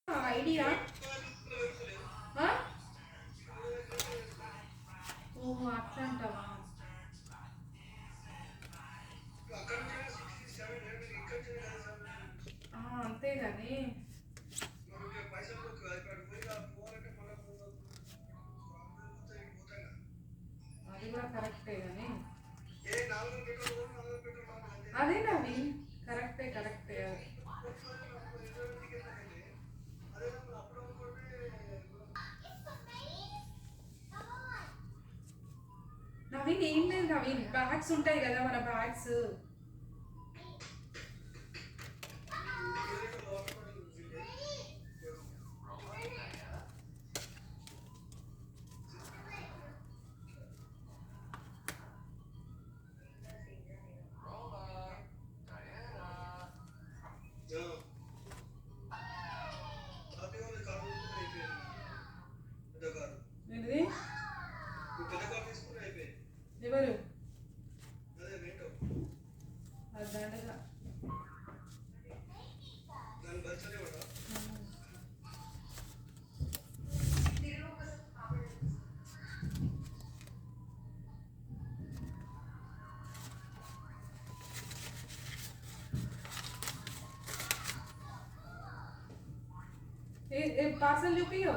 Idea. ఓహో అట్లా అంటావా. అంతే కానీ అది కూడా కరెక్టే కానీ అదే నవీన్ కరెక్టే కరెక్టే నవీన్ ఏం లేదు నవీన్ బ్యాగ్స్ ఉంటాయి కదా మన బ్యాగ్స్. ఏంటిది ఎవరు అది దండగా పార్సల్ చూపియో.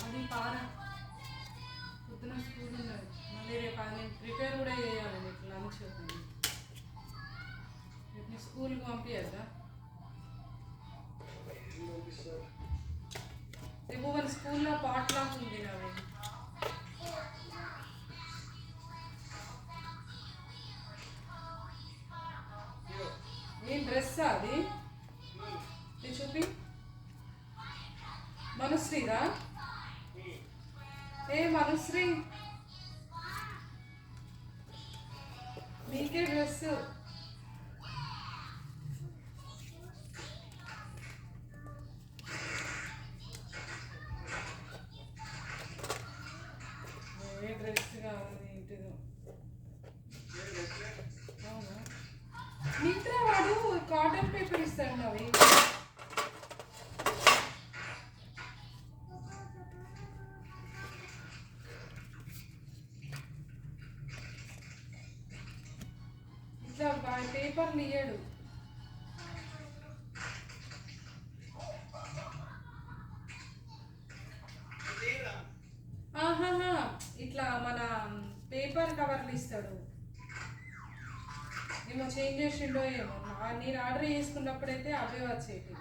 అది పారా పొద్దున స్కూల్ ఉన్నది మళ్ళీ రేపు అది నేను ప్రిపేర్ కూడా చేయాలి నీకు లంచ్. రేపు నీ స్కూల్కి పంపించద్దా. రేపు మన స్కూల్లో పాట్ లాక్ ఉంది నావి. ఏం డ్రెస్సా అది చూపి. మనుశ్రీదా ఏ మనుశ్రీ నీకే డ్రెస్. ఏ డ్రెస్ కావాలి ఏంటిదో. అవునా మిత్ర వాడు కాటన్ పేపర్ ఇస్తాడు అవి. ఇట్లా పేపర్లు ఇయ్యాడు. ఆహాహా ఇట్లా మన పేపర్ కవర్లు ఇస్తాడు. ఏమో చేంజ్ చేసిండో ఏమో. నేను ఆర్డర్ చేసుకున్నప్పుడైతే అవే వచ్చేటి.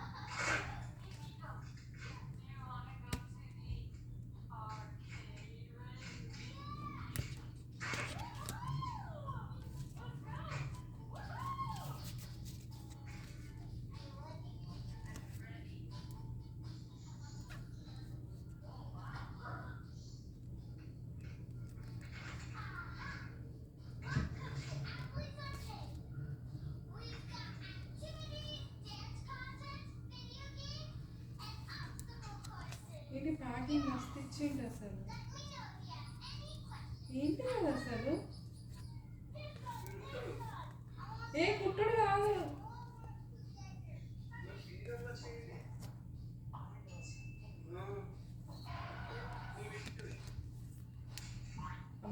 ఏంటి ప్యాకింగ్ మస్తు ఇచ్చిండు అసలు. ఏంటి అది అసలు? ఏ కుట్టుడు కాదు.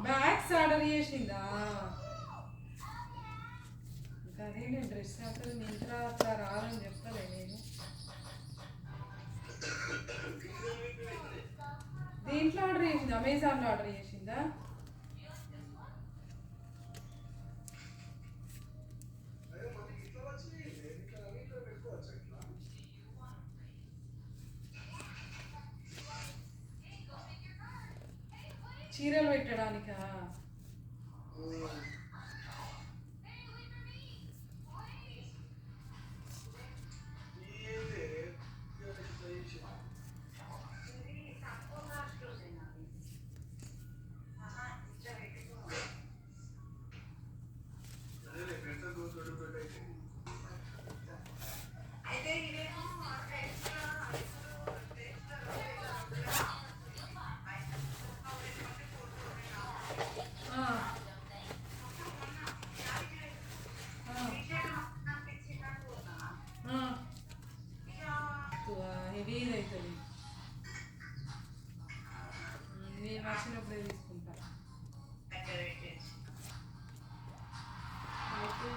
బ్యాగ్స్ ఆర్డర్ చేసిందా? అదే నేను డ్రెస్ అసలు మింత్రా అట్లా రాదని చెప్పలే నేను. దీంట్లో ఆర్డర్ చేసిందా? అమెజాన్లో ఆర్డర్ చేసిందా? చీరలు పెట్టడానికా? హెవీ అవుతుంది. నేను వచ్చినప్పుడే తీసుకుంటా. అయితే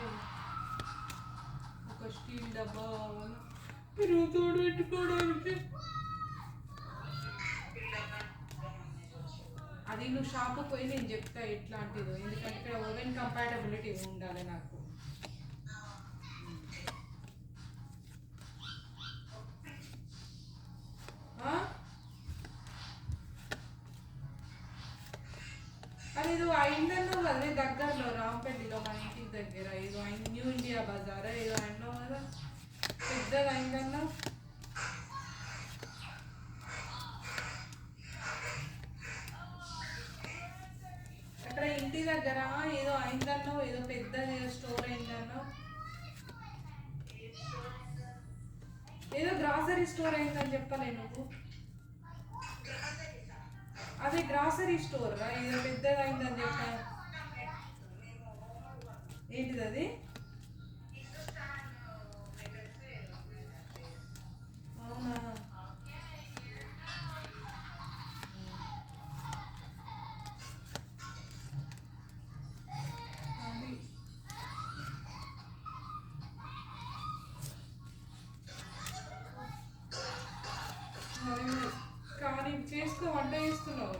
ఒక స్టీల్ డబ్బా పెరుగుతోడు పెట్టుకోవడానికి. అది నువ్వు షాప్కి పోయి నేను చెప్తా ఎట్లాంటిదో, ఎందుకంటే ఇక్కడ ఓవెన్ కంపాటబిలిటీ ఉండాలి నాకు. అదేదో అయిందన్నావు కదా దగ్గరలో రాంపల్లిలో మా ఇంటికి దగ్గర ఏదో అయింది, న్యూ ఇండియా బజార్ ఏదో అన్నావు కదా, పెద్దది అయిందన్నావు. అక్కడ ఇంటి దగ్గర ఏదో అయిందన్నావు, ఏదో పెద్దది ఏదో స్టోర్ అయిందన్నావు, ఏదో గ్రాసరీ స్టోర్ అయిందని చెప్పలే నువ్వు. అదే గ్రాసరీ స్టోర్ రా, ఏదో పెద్దది అయిందని చెప్పా. ఏంటిది అది? అవునా? కానీ చేసుకో, వంట చేస్తున్నావు.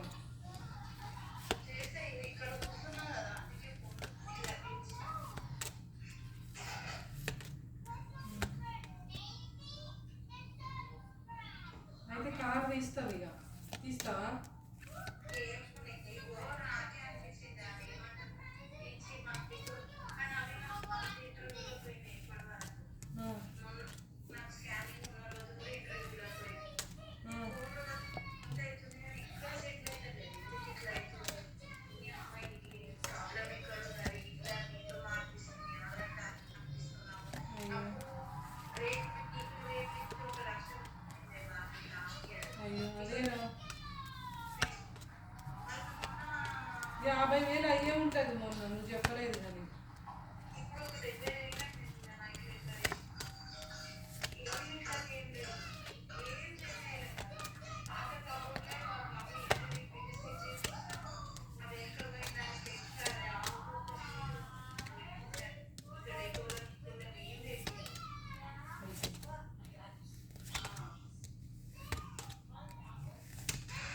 అయితే కార్ తీస్తావు, ఇక తీస్తావా? అయ్యో అదేనా, 50,000 అయ్యే ఉంటుంది మొన్న, నువ్వు చెప్పలేదు కానీ.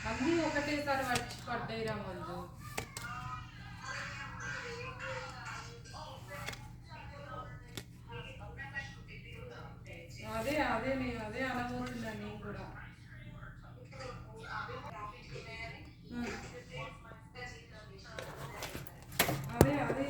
అన్నీ ఒకటేసారి పడ్డాయిరా మందు. అదే అదే నేను అదే అనబోతున్నా నేను కూడా. అదే అదే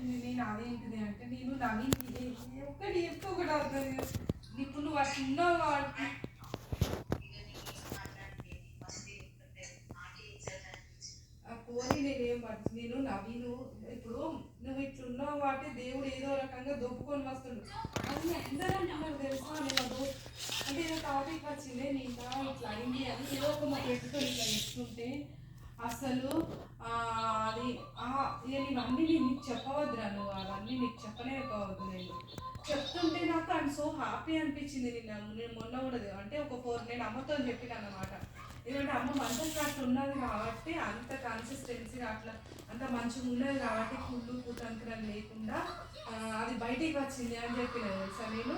నేను అదేంటిది అంటే నేను నవీన్కి ఒక్కటి చెప్తే ఒకటి అవుతుంది. ఇప్పుడు నువ్వు అట్లా ఉన్నావు కాబట్టి ఆ పోనీ నేనేం పడుతుంది నేను నవీను ఇప్పుడు నువ్వు ఇట్లున్నావు కాబట్టి దేవుడు ఏదో రకంగా దొప్పుకొని వస్తుండు. అది అందరూ అంటున్నారు తెలుసా. నేను అంటే ఏదో టాపిక్ వచ్చిందే నీకా ఇట్లా అయింది అని ఏదో ఒక మా పెట్టుతో ఇట్లా చెప్తుంటే అసలు అది ఇక నీవన్నీ నీకు చెప్పవద్దురా. నువ్వు అవన్నీ నీకు చెప్పలేకపోవద్దు. నేను చెప్తుంటే నాకు అండ్ సో హ్యాపీ అనిపించింది. నేను మొన్న కూడా అంటే ఒక 4 నేను అమ్మతో చెప్పిన అన్నమాట. ఎందుకంటే అమ్మ మంచిగా అట్లా ఉన్నది కాబట్టి అంత కన్సిస్టెన్సీగా అట్లా అంత మంచిగా ఉన్నది కాబట్టి కుళ్ళు కుతంత్రం లేకుండా అది బయటికి వచ్చింది అని చెప్పిన తెలుసా నేను.